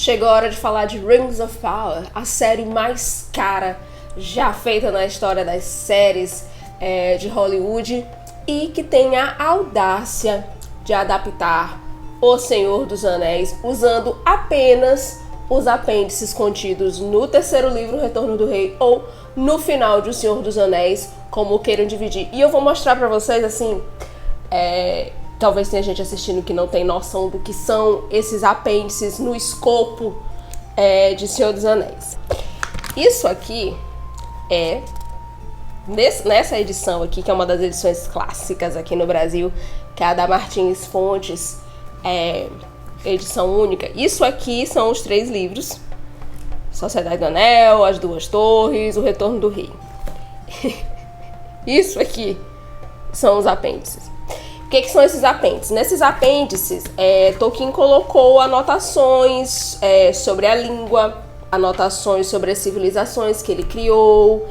Chegou a hora de falar de Rings of Power, a série mais cara já feita na história das séries de Hollywood e que tem a audácia de adaptar O Senhor dos Anéis usando apenas os apêndices contidos no terceiro livro, O Retorno do Rei, ou no final de O Senhor dos Anéis, como queiram dividir. E eu vou mostrar pra vocês, assim, talvez tenha gente assistindo que não tem noção do que são esses apêndices no escopo de Senhor dos Anéis. Isso aqui nessa edição aqui, que é uma das edições clássicas aqui no Brasil, que é a da Martins Fontes, edição única. Isso aqui são os 3 livros: Sociedade do Anel, As Duas Torres, O Retorno do Rei. Isso aqui são os apêndices. O que são esses apêndices? Nesses apêndices, Tolkien colocou anotações sobre a língua, anotações sobre as civilizações que ele criou,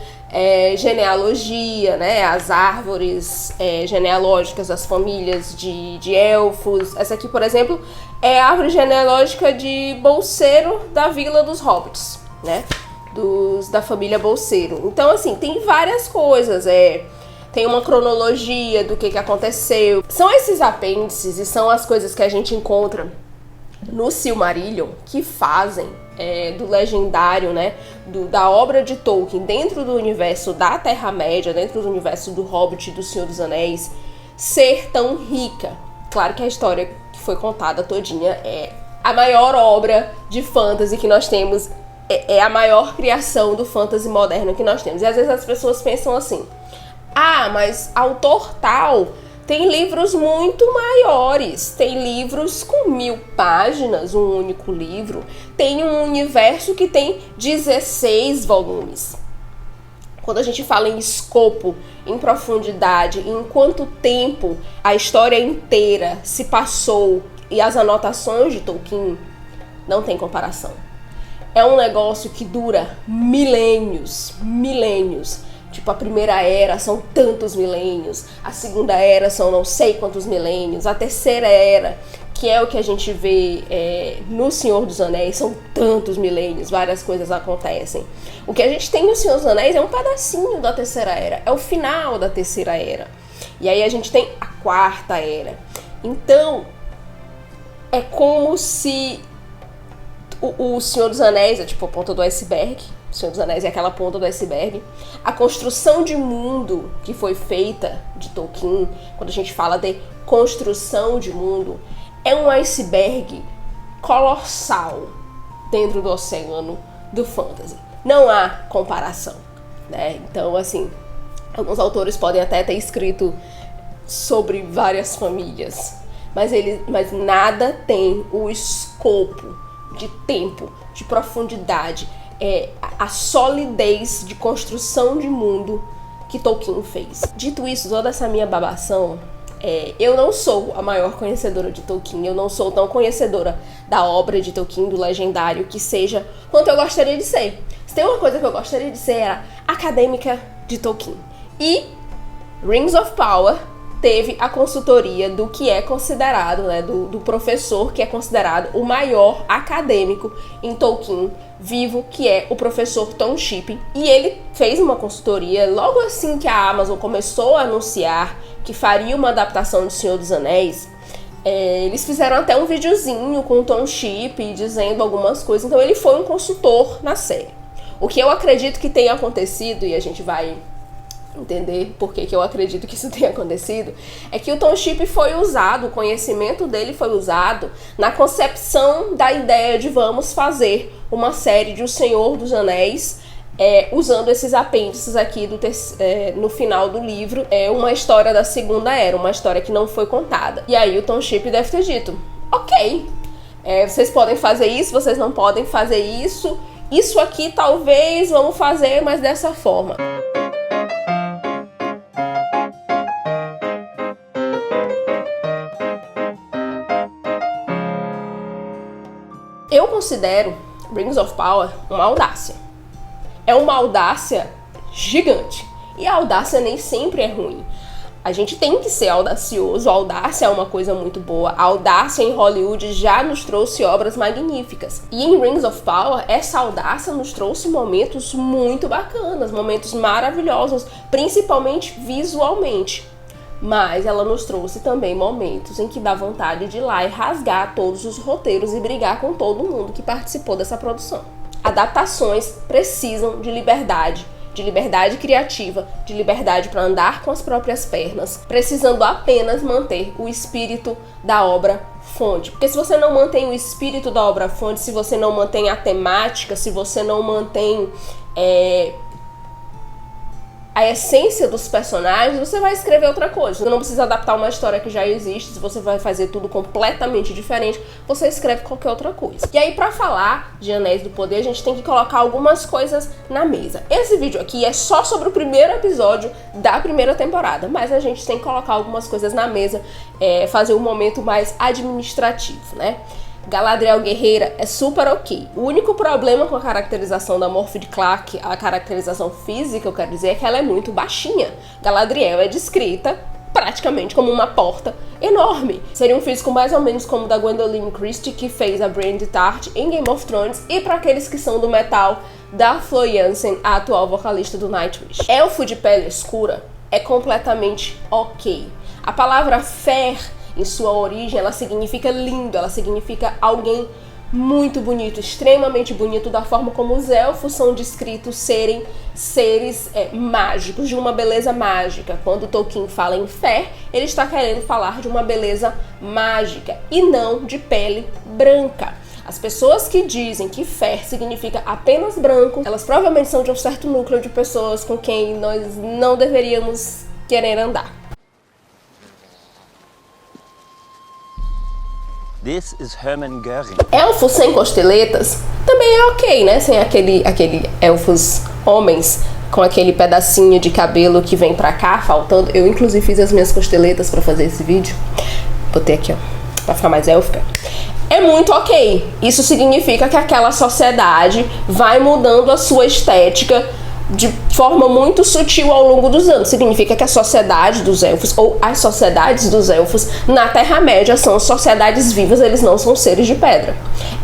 genealogia, né, as árvores genealógicas das famílias de elfos. Essa aqui, por exemplo, é a árvore genealógica de Bolseiro, da Vila dos Hobbits, né, da família Bolseiro. Então, assim, tem várias coisas, tem uma cronologia do que aconteceu. São esses apêndices e são as coisas que a gente encontra no Silmarillion que fazem do legendário, né, da obra de Tolkien dentro do universo da Terra-média, dentro do universo do Hobbit e do Senhor dos Anéis, ser tão rica. Claro que a história que foi contada todinha é a maior obra de fantasy que nós temos, é a maior criação do fantasy moderno que nós temos. E às vezes as pessoas pensam assim: mas autor tal tem livros muito maiores, tem livros com 1000 páginas, um único livro, tem um universo que tem 16 volumes. Quando a gente fala em escopo, em profundidade, em quanto tempo a história inteira se passou e as anotações de Tolkien, não tem comparação. É um negócio que dura milênios. Tipo, a primeira era são tantos milênios, a segunda era são não sei quantos milênios, a terceira era, que é o que a gente vê no Senhor dos Anéis, são tantos milênios, várias coisas acontecem. O que a gente tem no Senhor dos Anéis é um pedacinho da terceira era, é o final da terceira era. E aí a gente tem a quarta era. Então, é como se o Senhor dos Anéis é tipo a ponta do iceberg. O Senhor dos Anéis é aquela ponta do iceberg. A construção de mundo que foi feita de Tolkien, quando a gente fala de construção de mundo, é um iceberg colossal dentro do oceano do fantasy. Não há comparação, né? Então, assim, alguns autores podem até ter escrito sobre várias famílias, mas nada tem o escopo de tempo, de profundidade, a solidez de construção de mundo que Tolkien fez. Dito isso, toda essa minha babação, eu não sou a maior conhecedora de Tolkien, eu não sou tão conhecedora da obra de Tolkien, do legendário, que seja quanto eu gostaria de ser. Se tem uma coisa que eu gostaria de ser, era acadêmica de Tolkien. E Rings of Power teve a consultoria do que é considerado, né, do professor que é considerado o maior acadêmico em Tolkien vivo, que é o professor Tom Shippey. E ele fez uma consultoria logo assim que a Amazon começou a anunciar que faria uma adaptação de Senhor dos Anéis. Eles fizeram até um videozinho com o Tom Shippey dizendo algumas coisas. Então ele foi um consultor na série. O que eu acredito que tenha acontecido, e a gente vai entender por que eu acredito que isso tenha acontecido, é que o Tom Shippey foi usado, o conhecimento dele foi usado na concepção da ideia de vamos fazer uma série de O Senhor dos Anéis, usando esses apêndices aqui no final do livro, uma história da Segunda Era, uma história que não foi contada. E aí o Tom Shippey deve ter dito: ok, vocês podem fazer isso, vocês não podem fazer isso, isso aqui talvez vamos fazer, mas dessa forma. Eu considero Rings of Power uma audácia. É uma audácia gigante. E a audácia nem sempre é ruim. A gente tem que ser audacioso, a audácia é uma coisa muito boa. A audácia em Hollywood já nos trouxe obras magníficas. E em Rings of Power, essa audácia nos trouxe momentos muito bacanas, momentos maravilhosos, principalmente visualmente. Mas ela nos trouxe também momentos em que dá vontade de ir lá e rasgar todos os roteiros e brigar com todo mundo que participou dessa produção. Adaptações precisam de liberdade criativa, de liberdade para andar com as próprias pernas, precisando apenas manter o espírito da obra-fonte. Porque se você não mantém o espírito da obra-fonte, se você não mantém a temática, se você não mantém a essência dos personagens, você vai escrever outra coisa. Você não precisa adaptar uma história que já existe. Se você vai fazer tudo completamente diferente, você escreve qualquer outra coisa. E aí, pra falar de Anéis do Poder, a gente tem que colocar algumas coisas na mesa. Esse vídeo aqui é só sobre o primeiro episódio da primeira temporada, mas a gente tem que colocar algumas coisas na mesa, fazer um momento mais administrativo, né? Galadriel guerreira é super ok. O único problema com a caracterização da Morfydd Clark, a caracterização física, eu quero dizer, é que ela é muito baixinha. Galadriel é descrita praticamente como uma porta enorme. Seria um físico mais ou menos como o da Gwendoline Christie, que fez a Brienne de Tarth em Game of Thrones, e para aqueles que são do metal, da Flo Jansen, a atual vocalista do Nightwish. Elfo de pele escura é completamente ok. A palavra fair, em sua origem, ela significa lindo, ela significa alguém muito bonito, extremamente bonito, da forma como os elfos são descritos serem seres mágicos, de uma beleza mágica. Quando Tolkien fala em fair, ele está querendo falar de uma beleza mágica e não de pele branca. As pessoas que dizem que fair significa apenas branco, elas provavelmente são de um certo núcleo de pessoas com quem nós não deveríamos querer andar. This is Hermann Göring. Elfos sem costeletas também é ok, né? Sem aquele elfos homens com aquele pedacinho de cabelo que vem pra cá, faltando. Eu, inclusive, fiz as minhas costeletas pra fazer esse vídeo. Botei aqui, ó, pra ficar mais élfica. É muito ok. Isso significa que aquela sociedade vai mudando a sua estética de forma muito sutil ao longo dos anos. Significa que a sociedade dos elfos, ou as sociedades dos elfos na Terra-média, são sociedades vivas, eles não são seres de pedra.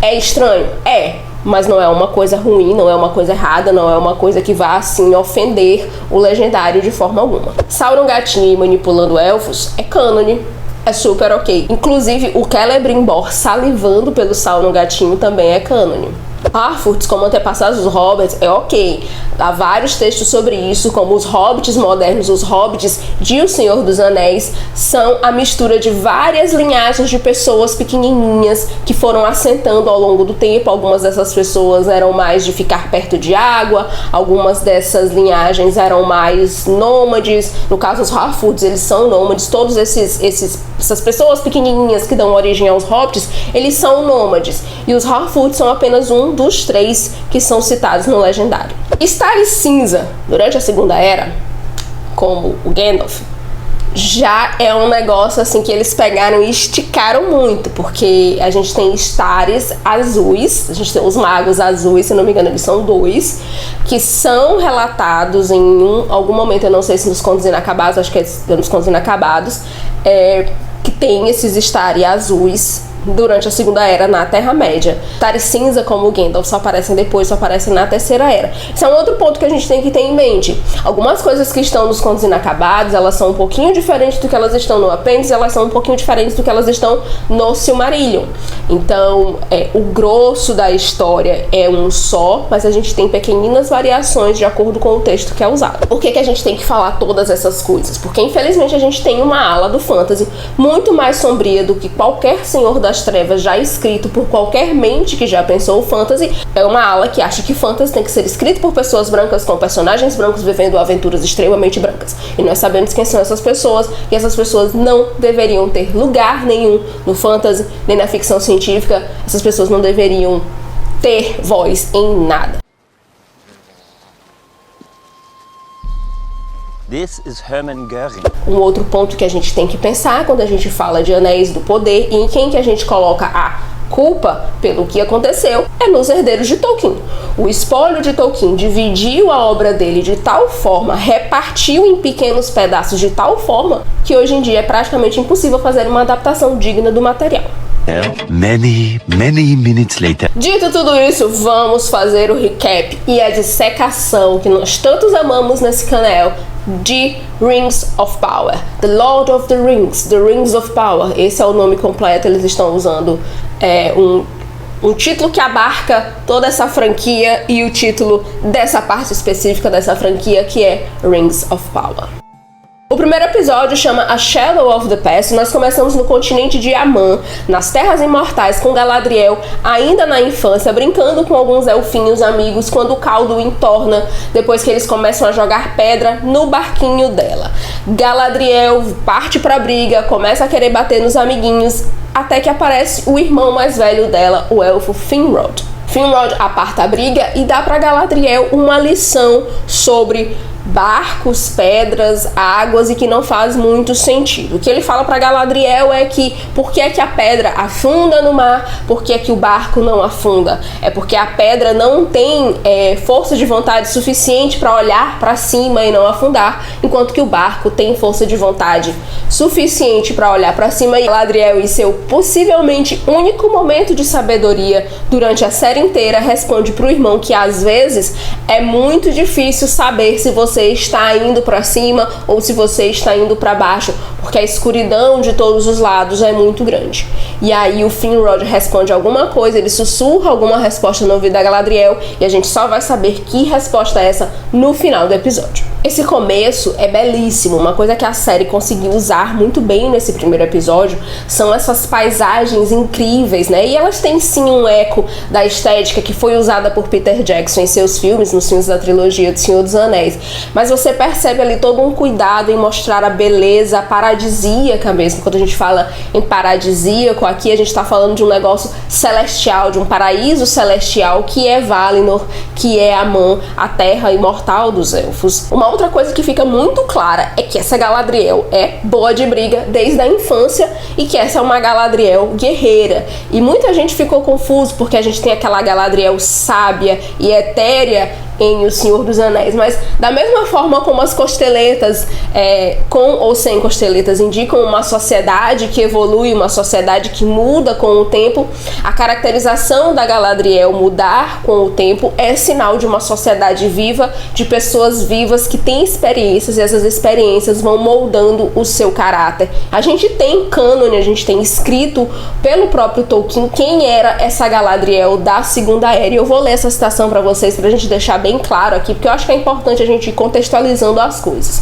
É estranho? É, mas não é uma coisa ruim, não é uma coisa errada, não é uma coisa que vá, assim, ofender o legendário de forma alguma. Sauron gatinho manipulando elfos é cânone, é super ok. Inclusive, o Celebrimbor salivando pelo Sauron gatinho também é cânone. Harfoots, como antepassados dos hobbits, é ok. Há vários textos sobre isso, como os hobbits modernos, os hobbits de O Senhor dos Anéis, são a mistura de várias linhagens de pessoas pequenininhas que foram assentando ao longo do tempo. Algumas dessas pessoas eram mais de ficar perto de água, algumas dessas linhagens eram mais nômades. No caso, os Harfoots, eles são nômades. Todos essas pessoas pequenininhas que dão origem aos hobbits, eles são nômades. E os Harfoots são apenas um dos 3 que são citados no legendário. Styles cinza durante a Segunda Era, como o Gandalf, já é um negócio assim que eles pegaram e esticaram muito, porque a gente tem Stares azuis, a gente tem os magos azuis, se não me engano eles são 2, que são relatados em algum momento, eu não sei se nos Contos Inacabados, acho que é nos Contos Inacabados, que tem esses Stares azuis durante a Segunda Era na Terra-média. Stares cinza, como o Gandalf, só aparecem depois, só aparecem na Terceira Era. Isso é um outro ponto que a gente tem que ter em mente. Algumas coisas que estão nos Contos Inacabados, elas são um pouquinho diferentes do que elas estão no Apêndice, elas são um pouquinho diferentes do que elas estão no Silmarillion. Então, o grosso da história é um só, mas a gente tem pequeninas variações de acordo com o texto que é usado. Por que a gente tem que falar todas essas coisas? Porque, infelizmente, a gente tem uma ala do fantasy muito mais sombria do que qualquer Senhor das Trevas já escrito por qualquer mente que já pensou o fantasy. É uma ala que acha que fantasy tem que ser escrito por pessoas brancas com personagens brancos vivendo aventuras extremamente brancas. E nós sabemos quem são essas pessoas, e essas pessoas não deveriam ter lugar nenhum no fantasy, nem na ficção científica. Essas pessoas não deveriam ter voz em nada. This is Hermann Göring. Um outro ponto que a gente tem que pensar quando a gente fala de Anéis do Poder e em quem que a gente coloca a culpa pelo que aconteceu é nos herdeiros de Tolkien. O espólio de Tolkien dividiu a obra dele de tal forma, repartiu em pequenos pedaços de tal forma, que hoje em dia é praticamente impossível fazer uma adaptação digna do material. Many minutes later. Dito tudo isso, vamos fazer o recap e a dissecação que nós tantos amamos nesse canal de Rings of Power. The Lord of the Rings of Power. Esse é o nome completo, eles estão usando um título que abarca toda essa franquia e o título dessa parte específica dessa franquia, que é Rings of Power. O primeiro episódio chama A Shadow of the Past. Nós começamos no continente de Aman, nas Terras Imortais, com Galadriel ainda na infância, brincando com alguns elfinhos amigos quando o caldo entorna, depois que eles começam a jogar pedra no barquinho dela. Galadriel parte pra briga, começa a querer bater nos amiguinhos, até que aparece o irmão mais velho dela, o elfo Finrod. Finrod aparta a briga e dá pra Galadriel uma lição sobre barcos, pedras, águas e que não faz muito sentido. O que ele fala para Galadriel é que por que a pedra afunda no mar, por que o barco não afunda? É porque a pedra não tem força de vontade suficiente para olhar para cima e não afundar, enquanto que o barco tem força de vontade suficiente para olhar para cima. E Galadriel, em seu possivelmente único momento de sabedoria durante a série inteira, responde para o irmão que às vezes é muito difícil saber se você está indo para cima ou se você está indo para baixo, porque a escuridão de todos os lados é muito grande. E aí o Finrod responde alguma coisa, ele sussurra alguma resposta no ouvido da Galadriel e a gente só vai saber que resposta é essa no final do episódio. Esse começo é belíssimo, uma coisa que a série conseguiu usar muito bem nesse primeiro episódio são essas paisagens incríveis, né? E elas têm sim um eco da estética que foi usada por Peter Jackson em seus filmes, nos filmes da trilogia do Senhor dos Anéis. Mas você percebe ali todo um cuidado em mostrar a beleza paradisíaca mesmo. Quando a gente fala em paradisíaco, aqui a gente está falando de um negócio celestial, de um paraíso celestial que é Valinor, que é Aman, a terra imortal dos elfos. Uma outra coisa que fica muito clara é que essa Galadriel é boa de briga desde a infância e que essa é uma Galadriel guerreira. E muita gente ficou confuso porque a gente tem aquela Galadriel sábia e etérea em O Senhor dos Anéis, mas da mesma forma como as costeletas, com ou sem costeletas, indicam uma sociedade que evolui, uma sociedade que muda com o tempo, a caracterização da Galadriel mudar com o tempo é sinal de uma sociedade viva, de pessoas vivas que têm experiências e essas experiências vão moldando o seu caráter. A gente tem cânone, a gente tem escrito pelo próprio Tolkien quem era essa Galadriel da Segunda Era, e eu vou ler essa citação para vocês pra gente deixar bem claro aqui, porque eu acho que é importante a gente ir contextualizando as coisas.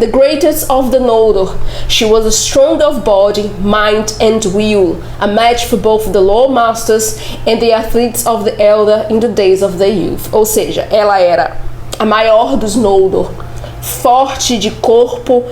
The greatest of the Noldor, she was strong of body, mind and will, a match for both the Loremasters and the athletes of the Elder in the days of the youth. Ou seja, ela era a maior dos Noldor, forte de corpo,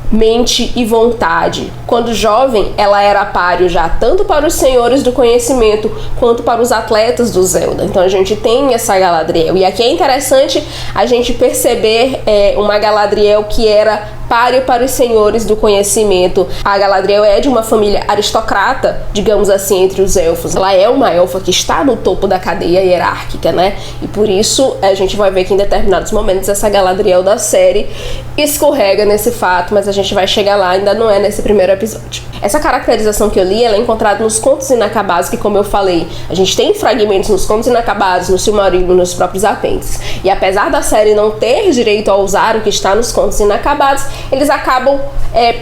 mente e vontade. Quando jovem, ela era páreo já tanto para os senhores do conhecimento quanto para os atletas do Zelda. Então a gente tem essa Galadriel. E aqui é interessante a gente perceber uma Galadriel que era páreo para os senhores do conhecimento. A Galadriel é de uma família aristocrata, digamos assim, entre os elfos. Ela é uma elfa que está no topo da cadeia hierárquica, né? E por isso a gente vai ver que em determinados momentos essa Galadriel da série escorrega nesse fato, mas a gente vai chegar lá, ainda não é nesse primeiro episódio. Essa caracterização que eu li, ela é encontrada nos Contos Inacabados, que, como eu falei, a gente tem fragmentos nos Contos Inacabados, no Silmarillion, nos próprios apêndices. E apesar da série não ter direito a usar o que está nos Contos Inacabados, eles acabam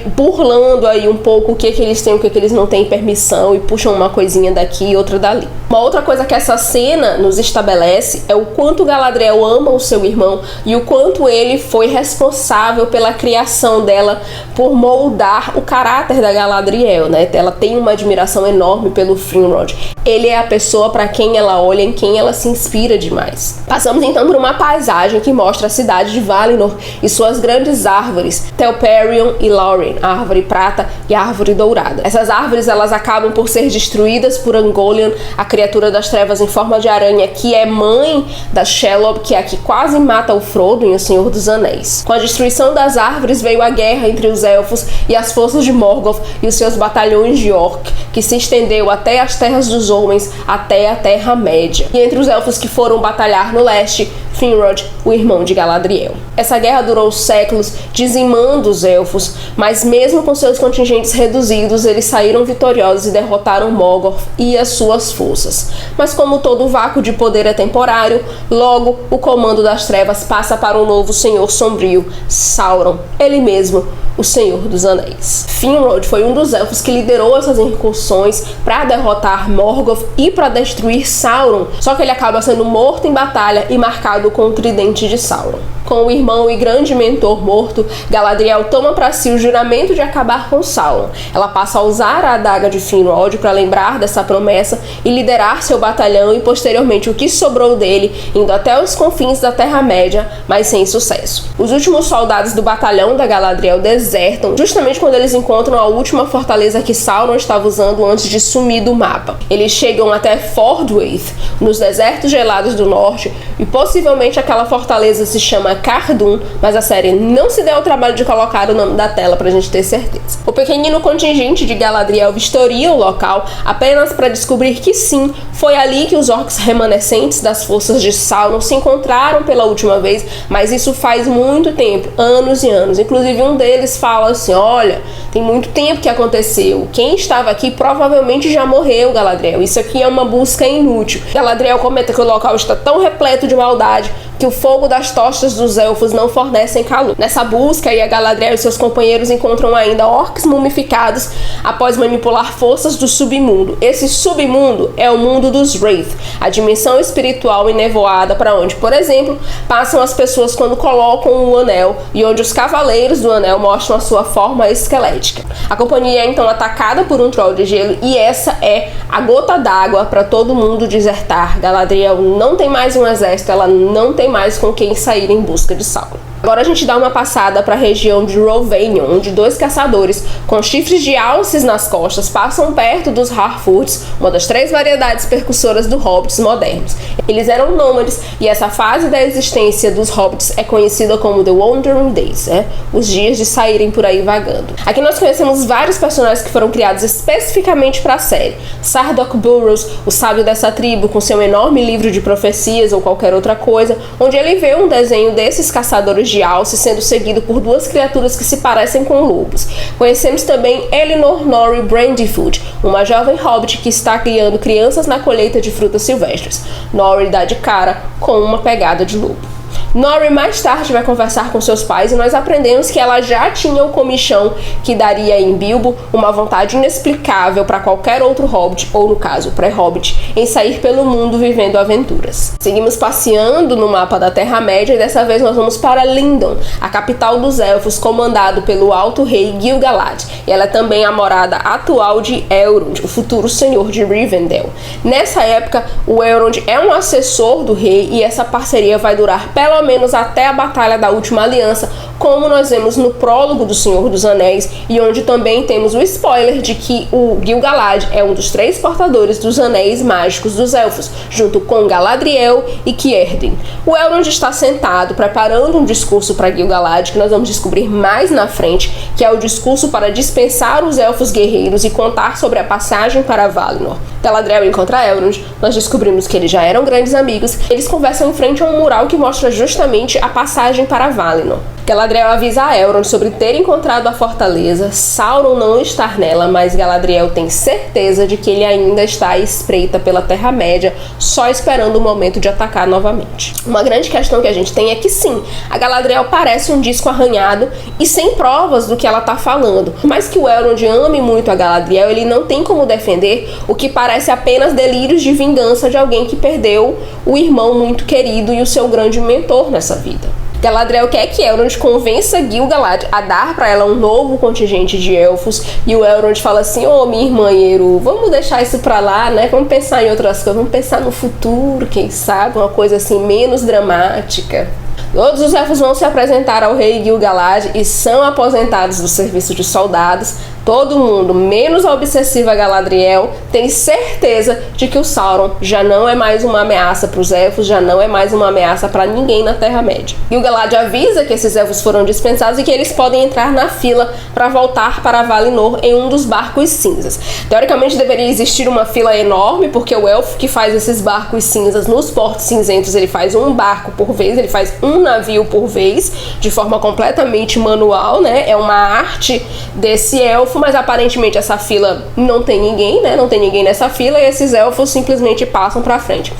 burlando aí um pouco o que eles têm, o que eles não têm permissão, e puxam uma coisinha daqui e outra dali. Uma outra coisa que essa cena nos estabelece é o quanto Galadriel ama o seu irmão e o quanto ele foi responsável pela criação dela, por moldar o caráter da Galadriel, né? Ela tem uma admiração enorme pelo Finrod. Ele é a pessoa para quem ela olha, em quem ela se inspira demais. Passamos então por uma paisagem que mostra a cidade de Valinor e suas grandes árvores, Telperion e Lórien, a árvore prata e a árvore dourada. Essas árvores, elas acabam por ser destruídas por Ungoliant, a criatura das trevas em forma de aranha, que é mãe da Shelob, que é a que quase mata o Frodo em O Senhor dos Anéis. Com a destruição das árvores veio a guerra entre os elfos e as forças de Morgoth, e os os seus batalhões de Orc, que se estendeu até as terras dos homens, até a Terra-média. E entre os elfos que foram batalhar no leste, Finrod, o irmão de Galadriel. Essa guerra durou séculos, dizimando os elfos, mas mesmo com seus contingentes reduzidos, eles saíram vitoriosos e derrotaram Morgoth e as suas forças. Mas como todo vácuo de poder é temporário, logo o comando das trevas passa para um novo Senhor Sombrio, Sauron, ele mesmo, o Senhor dos Anéis. Finrod foi um dos elfos que liderou essas incursões para derrotar Morgoth e para destruir Sauron, só que ele acaba sendo morto em batalha e marcado com o tridente de Sauron. Com o irmão e grande mentor morto, Galadriel toma para si o juramento de acabar com Sauron. Ela passa a usar a adaga de Finrod para lembrar dessa promessa e liderar seu batalhão e posteriormente o que sobrou dele, indo até os confins da Terra-média, mas sem sucesso. Os últimos soldados do batalhão da Galadriel desertam justamente quando eles encontram a última fortaleza que Sauron estava usando antes de sumir do mapa. Eles chegam até Fordwaith, nos desertos gelados do norte, e possivelmente aquela fortaleza se chama Cardoon, mas a série não se deu ao trabalho de colocar o nome da tela pra gente ter certeza. O pequenino contingente de Galadriel vistoria o local apenas para descobrir que sim, foi ali que os orcs remanescentes das forças de Sauron se encontraram pela última vez, mas isso faz muito tempo, anos e anos. Inclusive um deles fala assim, olha, tem muito tempo que aconteceu, quem estava aqui provavelmente já morreu, Galadriel, isso aqui é uma busca inútil. Galadriel comenta que o local está tão repleto de maldade que o fogo das tochas dos elfos não fornecem calor. Nessa busca, a Galadriel e seus companheiros encontram ainda orcs mumificados após manipular forças do submundo. Esse submundo é o mundo dos Wraith, a dimensão espiritual e nevoada para onde, por exemplo, passam as pessoas quando colocam o anel e onde os cavaleiros do anel mostram a sua forma esquelética. A companhia é então atacada por um troll de gelo e essa é a gota d'água para todo mundo desertar. Galadriel não tem mais um exército, ela não tem mais com quem sair em busca de Sauron. Agora a gente dá uma passada para a região de Rhovanion, onde dois caçadores com chifres de alces nas costas passam perto dos Harfoots, uma das 3 variedades percussoras dos hobbits modernos. Eles eram nômades e essa fase da existência dos hobbits é conhecida como The Wandering Days, os dias de saírem por aí vagando. Aqui nós conhecemos vários personagens que foram criados especificamente para a série. Sardok Burrows, o sábio dessa tribo, com seu enorme livro de profecias ou qualquer outra coisa, onde ele vê um desenho desses caçadores de alce sendo seguido por 2 criaturas que se parecem com lobos. Conhecemos também Elinor Nori Brandyfoot, uma jovem hobbit que está criando crianças na colheita de frutas silvestres. Nori dá de cara com uma pegada de lobo. Nori mais tarde vai conversar com seus pais e nós aprendemos que ela já tinha o comichão que daria em Bilbo uma vontade inexplicável para qualquer outro hobbit, ou no caso pré-hobbit, em sair pelo mundo vivendo aventuras. Seguimos passeando no mapa da Terra-média e dessa vez nós vamos para Lindon, a capital dos elfos, comandado pelo alto rei Gil-galad, e ela é também a morada atual de Elrond, o futuro senhor de Rivendell. Nessa época, o Elrond é um assessor do rei e essa parceria vai durar pelo menos até a Batalha da Última Aliança, como nós vemos no prólogo do Senhor dos Anéis, e onde também temos o spoiler de que o Gil-galad é um dos 3 portadores dos Anéis Mágicos dos Elfos, junto com Galadriel e Círdan. O Elrond está sentado, preparando um discurso para Gil-galad, que nós vamos descobrir mais na frente, que é o discurso para dispensar os Elfos Guerreiros e contar sobre a passagem para Valinor. Galadriel encontra Elrond, nós descobrimos que eles já eram grandes amigos, eles conversam em frente a um mural que mostra justamente a passagem para Valinor. Galadriel avisa a Elrond sobre ter encontrado a fortaleza, Sauron não estar nela, mas Galadriel tem certeza de que ele ainda está à espreita pela Terra-média, só esperando o momento de atacar novamente. Uma grande questão que a gente tem é que sim, a Galadriel parece um disco arranhado e sem provas do que ela está falando. Por mais que o Elrond ame muito a Galadriel, ele não tem como defender o que parece apenas delírios de vingança de alguém que perdeu o irmão muito querido e o seu grande mentor nessa vida. Galadriel quer que Elrond convença Gil-galad a dar para ela um novo contingente de elfos, e o Elrond fala assim, minha irmã Eru, vamos deixar isso pra lá, né? Vamos pensar em outras coisas, vamos pensar no futuro, quem sabe, uma coisa assim menos dramática. Todos os elfos vão se apresentar ao rei Gil-galad e são aposentados do serviço de soldados, todo mundo, menos a obsessiva Galadriel, tem certeza de que o Sauron já não é mais uma ameaça para os elfos, já não é mais uma ameaça para ninguém na Terra-média. Gil-galad avisa que esses elfos foram dispensados e que eles podem entrar na fila para voltar para Valinor em um dos barcos cinzas. Teoricamente deveria existir uma fila enorme, porque o elfo que faz esses barcos cinzas nos portos cinzentos, ele faz um barco por vez, ele faz um navio por vez, de forma completamente manual, né? É uma arte desse elfo, mas aparentemente essa fila não tem ninguém, né? Não tem ninguém nessa fila e esses elfos simplesmente passam pra frente.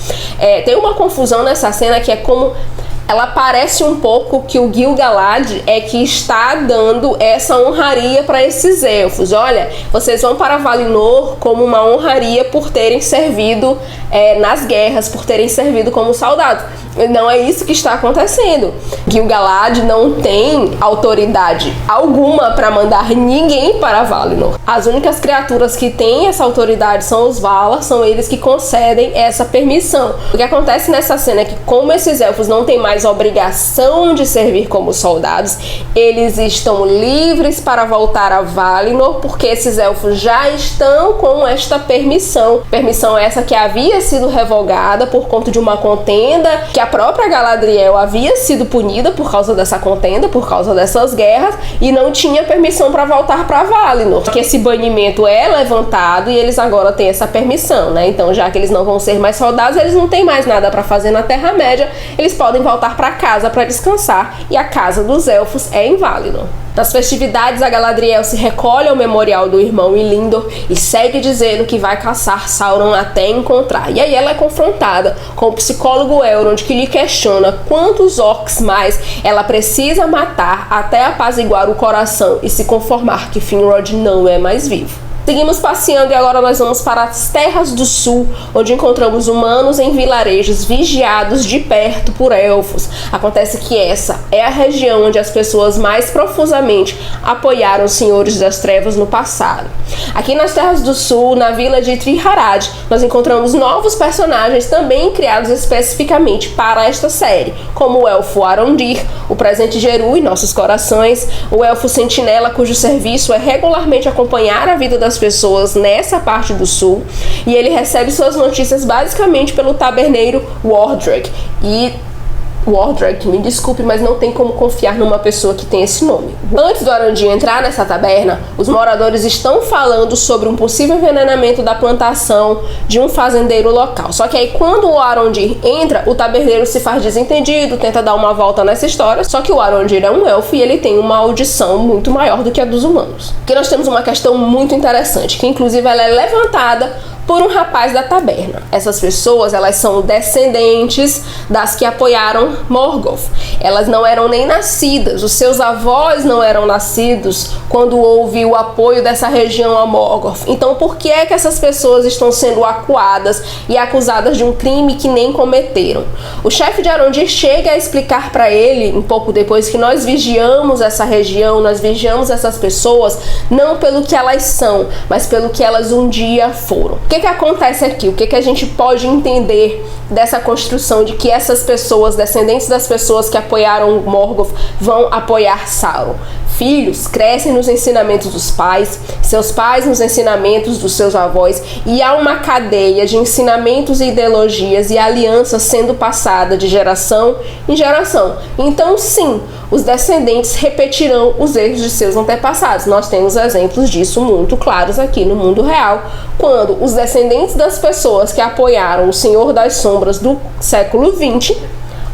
Tem uma confusão nessa cena que é como ela parece um pouco que o Gil-galad é que está dando essa honraria para esses elfos. Olha, vocês vão para Valinor como uma honraria por terem servido nas guerras, por terem servido como soldados. Não é isso que está acontecendo. Gil-galad não tem autoridade alguma para mandar ninguém para Valinor. As únicas criaturas que têm essa autoridade são os Valar, são eles que concedem essa permissão. O que acontece nessa cena é que, como esses elfos não têm mais obrigação de servir como soldados, eles estão livres para voltar a Valinor, porque esses elfos já estão com esta permissão. Permissão essa que havia sido revogada por conta de uma contenda, que a própria Galadriel havia sido punida por causa dessa contenda, por causa dessas guerras, e não tinha permissão para voltar para Valinor. Que esse banimento é levantado e eles agora têm essa permissão, né? Então, já que eles não vão ser mais soldados, eles não têm mais nada para fazer na Terra-média, eles podem voltar para casa para descansar, e a casa dos elfos é em Valinor. Nas festividades, a Galadriel se recolhe ao memorial do irmão Ilindor e segue dizendo que vai caçar Sauron até encontrar. E aí ela é confrontada com o psicólogo Elrond, que lhe questiona quantos orcs mais ela precisa matar até apaziguar o coração e se conformar que Finrod não é mais vivo. Seguimos passeando e agora nós vamos para as Terras do Sul, onde encontramos humanos em vilarejos vigiados de perto por elfos. Acontece que essa é a região onde as pessoas mais profusamente apoiaram os Senhores das Trevas no passado. Aqui nas Terras do Sul, na vila de Tri-Harad, nós encontramos novos personagens também criados especificamente para esta série, como o elfo Arondir, o presente Jeru em nossos corações, o elfo Sentinela, cujo serviço é regularmente acompanhar a vida das pessoas nessa parte do sul, e ele recebe suas notícias basicamente pelo taberneiro Wardreg. E Wardreg, me desculpe, mas não tem como confiar numa pessoa que tem esse nome. Antes do Arondir entrar nessa taberna, os moradores estão falando sobre um possível envenenamento da plantação de um fazendeiro local. Só que aí, quando o Arondir entra, o taberneiro se faz desentendido, tenta dar uma volta nessa história, só que o Arondir é um elfo e ele tem uma audição muito maior do que a dos humanos. Aqui nós temos uma questão muito interessante, que inclusive ela é levantada por um rapaz da taberna. Essas pessoas, elas são descendentes das que apoiaram Morgoth. Elas não eram nem nascidas, os seus avós não eram nascidos quando houve o apoio dessa região a Morgoth. Então, por que é que essas pessoas estão sendo acuadas e acusadas de um crime que nem cometeram? O chefe de Arondir chega a explicar para ele, um pouco depois, que nós vigiamos essa região, nós vigiamos essas pessoas, não pelo que elas são, mas pelo que elas um dia foram. O que acontece aqui? O que a gente pode entender dessa construção de que essas pessoas, descendentes das pessoas que apoiaram Morgoth, vão apoiar Sauron? Filhos crescem nos ensinamentos dos pais, seus pais nos ensinamentos dos seus avós, e há uma cadeia de ensinamentos e ideologias e alianças sendo passada de geração em geração. Então, sim, os descendentes repetirão os erros de seus antepassados. Nós temos exemplos disso muito claros aqui no mundo real, quando os descendentes das pessoas que apoiaram o Senhor das Sombras do século XX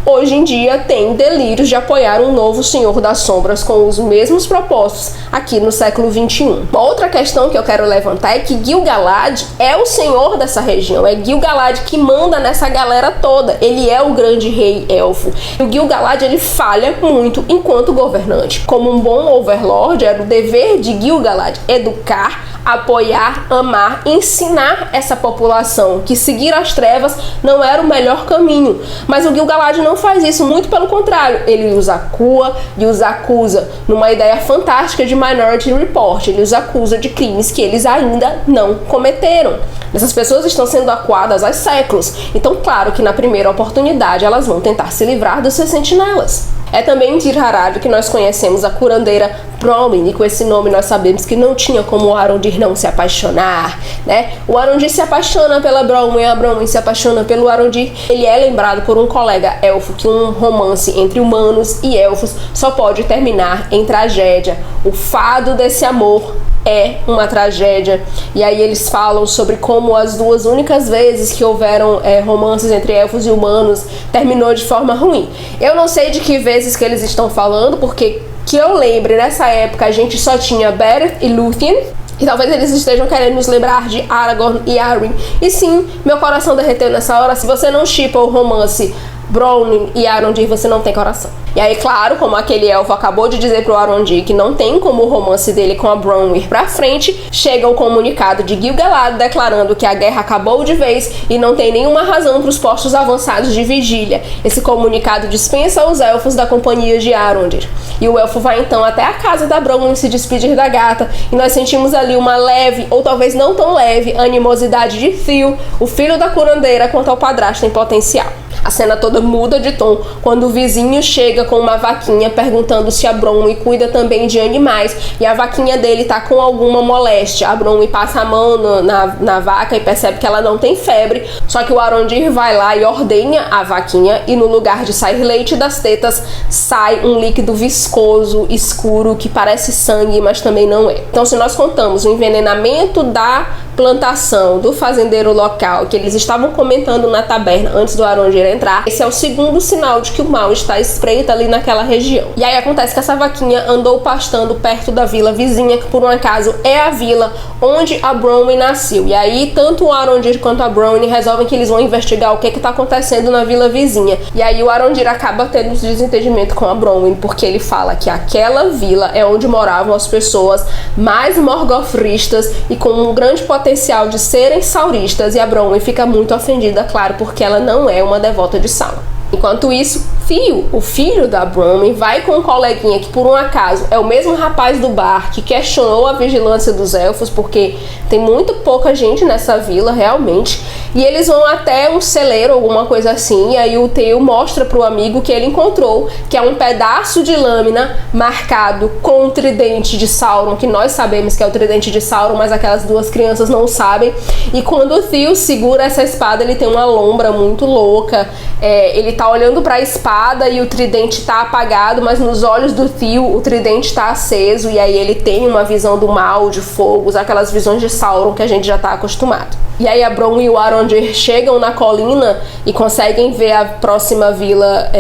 hoje em dia tem delírios de apoiar um novo Senhor das Sombras com os mesmos propósitos aqui no século XXI. Uma outra questão que eu quero levantar é que Gil-galad é o senhor dessa região, é Gil-galad que manda nessa galera toda, ele é o grande rei elfo. E o Gil-galad, ele falha muito enquanto governante. Como um bom overlord, era o dever de Gil-galad educar, apoiar, amar, ensinar essa população que seguir as trevas não era o melhor caminho. Mas o Gil-galad não faz isso, muito pelo contrário, ele os acua e os acusa numa ideia fantástica de Minority Report, ele os acusa de crimes que eles ainda não cometeram. Essas pessoas estão sendo acuadas há séculos, então claro que na primeira oportunidade elas vão tentar se livrar dos seus sentinelas. É também em Tir-Harad que nós conhecemos a curandeira Bronwyn, e com esse nome nós sabemos que não tinha como o Arondir não se apaixonar, né? O Arondir se apaixona pela Bronwyn, a Bronwyn se apaixona pelo Arondir. Ele é lembrado por um colega elfo que um romance entre humanos e elfos só pode terminar em tragédia. O fado desse amor é uma tragédia. E aí eles falam sobre como as duas únicas vezes que houveram romances entre elfos e humanos terminou de forma ruim. Eu não sei de que vezes que eles estão falando, porque que eu lembre, nessa época a gente só tinha Beren e Lúthien, e talvez eles estejam querendo nos lembrar de Aragorn e Arryn. E sim, meu coração derreteu nessa hora. Se você não shippa o romance Bronwyn e Arondir, você não tem coração. E aí, claro, como aquele elfo acabou de dizer pro Arondir que não tem como o romance dele com a Bronwyn ir pra frente, chega o comunicado de Gil-galad declarando que a guerra acabou de vez e não tem nenhuma razão pros postos avançados de vigília. Esse comunicado dispensa os elfos da companhia de Arondir. E o elfo vai então até a casa da Bronwyn se despedir da gata, e nós sentimos ali uma leve, ou talvez não tão leve, animosidade de Theo, o filho da curandeira, quanto ao padrasto em potencial. A cena toda muda de tom quando o vizinho chega com uma vaquinha perguntando se a Bronwyn cuida também de animais, e a vaquinha dele tá com alguma moléstia. A Bronwyn passa a mão na vaca e percebe que ela não tem febre, só que o Arondir vai lá e ordenha a vaquinha, e no lugar de sair leite das tetas, sai um líquido viscoso, escuro, que parece sangue, mas também não é. Então, se nós contamos o envenenamento da plantação do fazendeiro local, que eles estavam comentando na taberna antes do Arondir entrar, esse é o segundo sinal de que o mal está espreito ali naquela região. E aí acontece que essa vaquinha andou pastando perto da vila vizinha, que por um acaso é a vila onde a Bronwyn nasceu. E aí tanto o Arondir quanto a Bronwyn resolvem que eles vão investigar o que está acontecendo na vila vizinha. E aí o Arondir acaba tendo um desentendimento com a Bronwyn, porque ele fala que aquela vila é onde moravam as pessoas mais morgothristas e com um grande potencial de serem sauristas, e a Bronwyn fica muito ofendida, claro, porque ela não é uma devota de Sauron. Enquanto isso, Theo, o filho da Bronwyn, vai com um coleguinha que por um acaso é o mesmo rapaz do bar que questionou a vigilância dos elfos, porque tem muito pouca gente nessa vila realmente, e eles vão até um celeiro, alguma coisa assim, e aí o Theo mostra pro amigo que ele encontrou, que é um pedaço de lâmina marcado com o tridente de Sauron, que nós sabemos que é o tridente de Sauron, mas aquelas duas crianças não sabem. E quando o Theo segura essa espada, ele tem uma lombra muito louca, ele tá olhando para a espada e o tridente tá apagado, mas nos olhos do Theo o tridente tá aceso, e aí ele tem uma visão do mal, de fogos, aquelas visões de Sauron que a gente já tá acostumado. E aí a Bronwyn e o Arondir chegam na colina e conseguem ver a próxima vila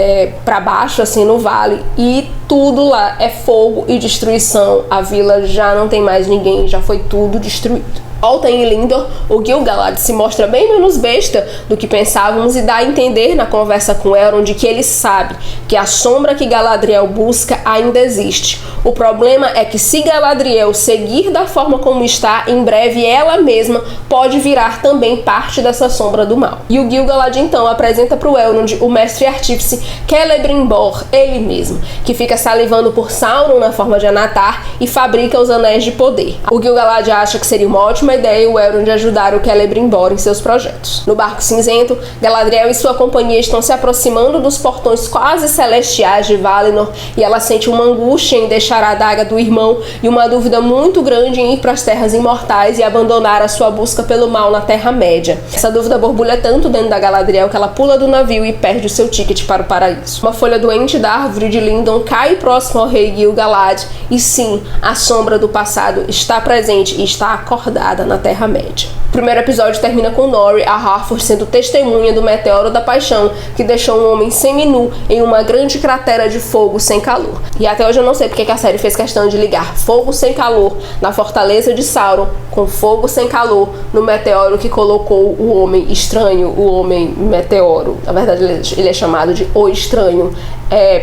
para baixo, assim, no vale, e tudo lá é fogo e destruição. A vila já não tem mais ninguém, já foi tudo destruído. Volta em Lindor, o Gil-galad se mostra bem menos besta do que pensávamos e dá a entender na conversa com Elrond de que ele sabe que a sombra que Galadriel busca ainda existe. O problema é que se Galadriel seguir da forma como está, em breve ela mesma pode virar também parte dessa sombra do mal. E o Gil-galad então apresenta para o Elrond o mestre artífice Celebrimbor, ele mesmo, que fica salivando por Sauron na forma de Anatar e fabrica os anéis de poder. O Gil-galad acha que seria uma ótima ideia o Elrond ajudar o Celebrimbor em seus projetos. No barco cinzento, Galadriel e sua companhia estão se aproximando dos portões quase celestiais de Valinor, e ela sente uma angústia em deixar a adaga do irmão e uma dúvida muito grande em ir para as terras imortais e abandonar a sua busca pelo mal na Terra-média. Essa dúvida borbulha tanto dentro da Galadriel que ela pula do navio e perde o seu ticket para o paraíso. Uma folha doente da árvore de Lindon cai próximo ao rei Gil-galad, e sim, a sombra do passado está presente e está acordada na Terra-média. O primeiro episódio termina com Nori, a Harfour, sendo testemunha do meteoro da paixão que deixou um homem seminu em uma grande cratera de fogo sem calor. E até hoje eu não sei porque que a série fez questão de ligar fogo sem calor na fortaleza de Sauron com fogo sem calor no meteoro que colocou o homem estranho, o homem meteoro. Na verdade ele é chamado de O Estranho,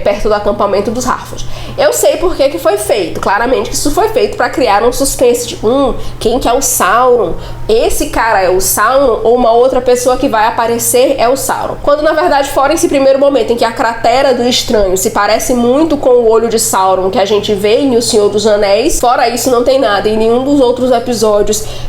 perto do acampamento dos Harfour. Eu sei por que foi feito. Claramente que isso foi feito para criar um suspense de quem que é o Sauron? Esse cara é o Sauron ou uma outra pessoa que vai aparecer é o Sauron? Quando na verdade, fora esse primeiro momento em que a cratera do estranho se parece muito com o olho de Sauron que a gente vê em O Senhor dos Anéis, fora isso não tem nada em nenhum dos outros episódios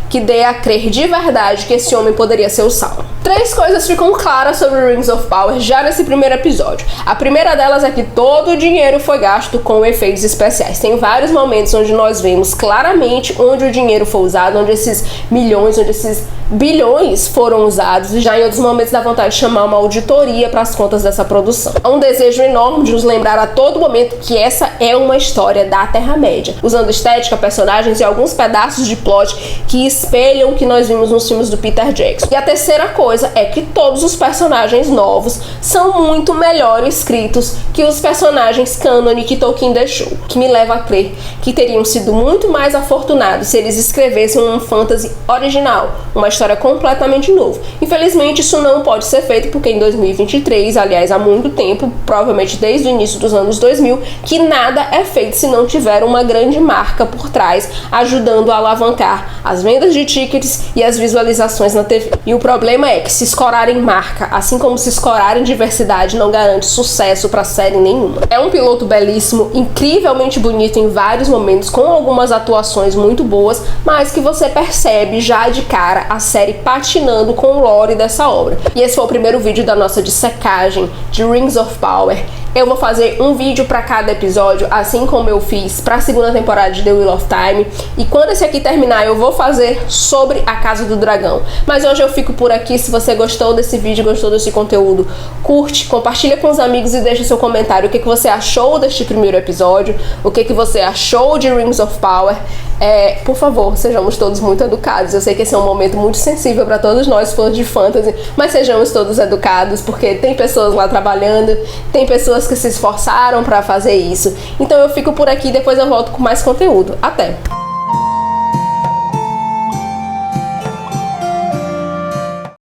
que dê a crer de verdade que esse homem poderia ser o Sauron. 3 coisas ficam claras sobre Rings of Power já nesse primeiro episódio. A primeira delas é que todo o dinheiro foi gasto com efeitos especiais. Tem vários momentos onde nós vemos claramente onde o dinheiro foi usado, onde esses milhões, onde esses bilhões foram usados, e já em outros momentos dá vontade de chamar uma auditoria para as contas dessa produção. Há um desejo enorme de nos lembrar a todo momento que essa é uma história da Terra-média, usando estética, personagens e alguns pedaços de plot que espelham o que nós vimos nos filmes do Peter Jackson. E a terceira coisa é que todos os personagens novos são muito melhor escritos que os personagens cânone que Tolkien deixou, que me leva a crer que teriam sido muito mais afortunados se eles escrevessem um fantasy original, uma história completamente nova. Infelizmente isso não pode ser feito porque em 2023, aliás há muito tempo, provavelmente desde o início dos anos 2000, que nada é feito se não tiver uma grande marca por trás ajudando a alavancar as vendas de tickets e as visualizações na TV. E o problema é que se escorar em marca, assim como se escorar em diversidade, não garante sucesso para série nenhuma. É um piloto belíssimo, incrivelmente bonito em vários momentos, com algumas atuações muito boas, mas que você percebe já de cara a série patinando com o lore dessa obra. E esse foi o primeiro vídeo da nossa dissecagem de Rings of Power. Eu vou fazer um vídeo para cada episódio, assim como eu fiz para a segunda temporada de The Wheel of Time. E quando esse aqui terminar, eu vou fazer sobre a Casa do Dragão. Mas hoje eu fico por aqui. Se você gostou desse vídeo, gostou desse conteúdo, curte, compartilha com os amigos e deixa seu comentário. O que você achou deste primeiro episódio? O que você achou de Rings of Power? Por favor, sejamos todos muito educados. Eu sei que esse é um momento muito sensível para todos nós, fãs de fantasy, mas sejamos todos educados, porque tem pessoas lá trabalhando, tem pessoas que se esforçaram para fazer isso. Então eu fico por aqui, depois eu volto com mais conteúdo. Até!